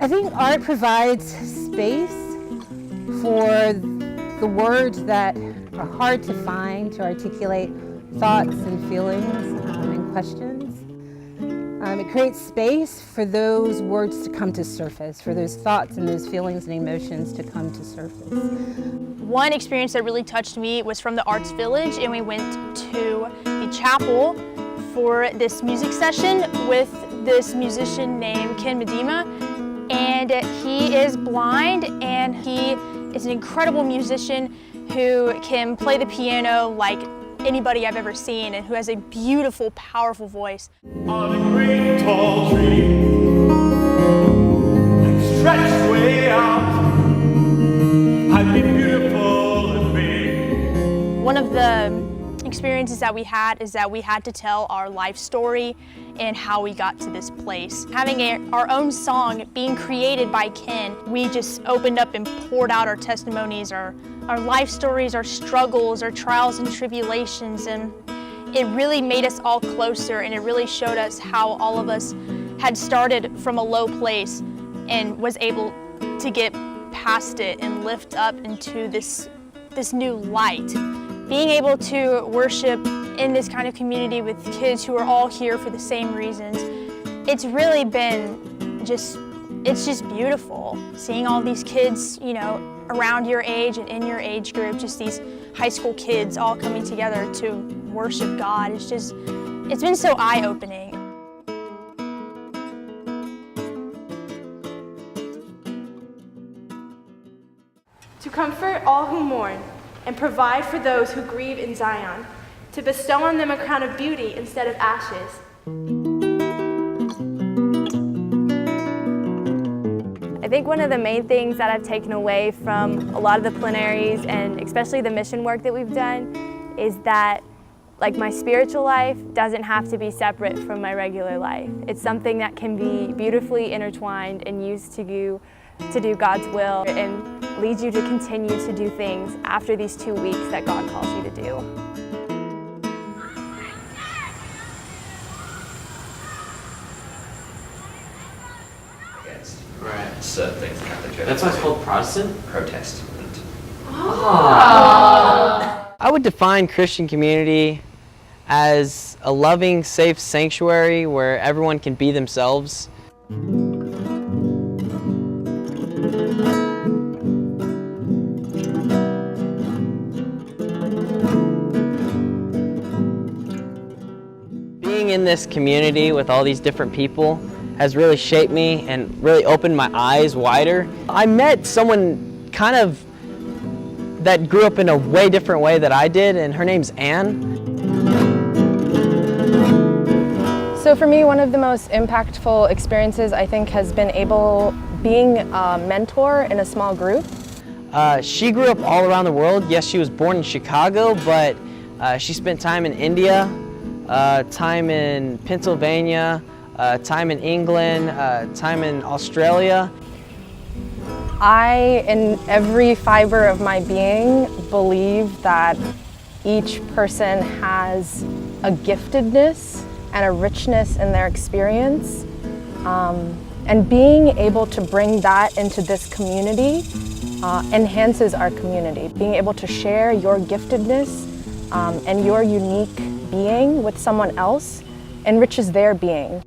I think art provides space for the words that are hard to find to articulate thoughts and feelings and questions. It creates space for those words to come to surface, for those thoughts and those feelings and emotions to come to surface. One experience that really touched me was from the Arts Village, and we went to the chapel for this music session with this musician named Ken Medema. And he is blind, and he is an incredible musician who can play the piano like anybody I've ever seen, and who has a beautiful, powerful voice. On a great tall tree, stretched way out, I'd be beautiful and big. One of the experiences that we had is that we had to tell our life story and how we got to this place. Having our own song being created by Ken, we just opened up and poured out our testimonies, our life stories, our struggles, our trials and tribulations, and it really made us all closer, and it really showed us how all of us had started from a low place and was able to get past it and lift up into this new light. Being able to worship in this kind of community with kids who are all here for the same reasons, it's really been it's just beautiful. Seeing all these kids, you know, around your age and in your age group, just these high school kids all coming together to worship God. It's been so eye-opening. To comfort all who mourn, and provide for those who grieve in Zion, to bestow on them a crown of beauty instead of ashes. I think one of the main things that I've taken away from a lot of the plenaries, and especially the mission work that we've done, is that my spiritual life doesn't have to be separate from my regular life. It's something that can be beautifully intertwined and used to do God's will and lead you to continue to do things after these 2 weeks that God calls you to do. Right. Certain things the Catholic Church. That's why it's called Protestant? Protestant. I would define Christian community as a loving, safe sanctuary where everyone can be themselves. Being in this community with all these different people has really shaped me and really opened my eyes wider. I met someone kind of that grew up in a way different way that I did, and her name's Anne. So for me, one of the most impactful experiences I think has been being a mentor in a small group. She grew up all around the world. Yes, she was born in Chicago, but she spent time in India, time in Pennsylvania, time in England, time in Australia. I, in every fiber of my being, believe that each person has a giftedness and a richness in their experience. And being able to bring that into this community enhances our community. Being able to share your giftedness and your unique being with someone else enriches their being.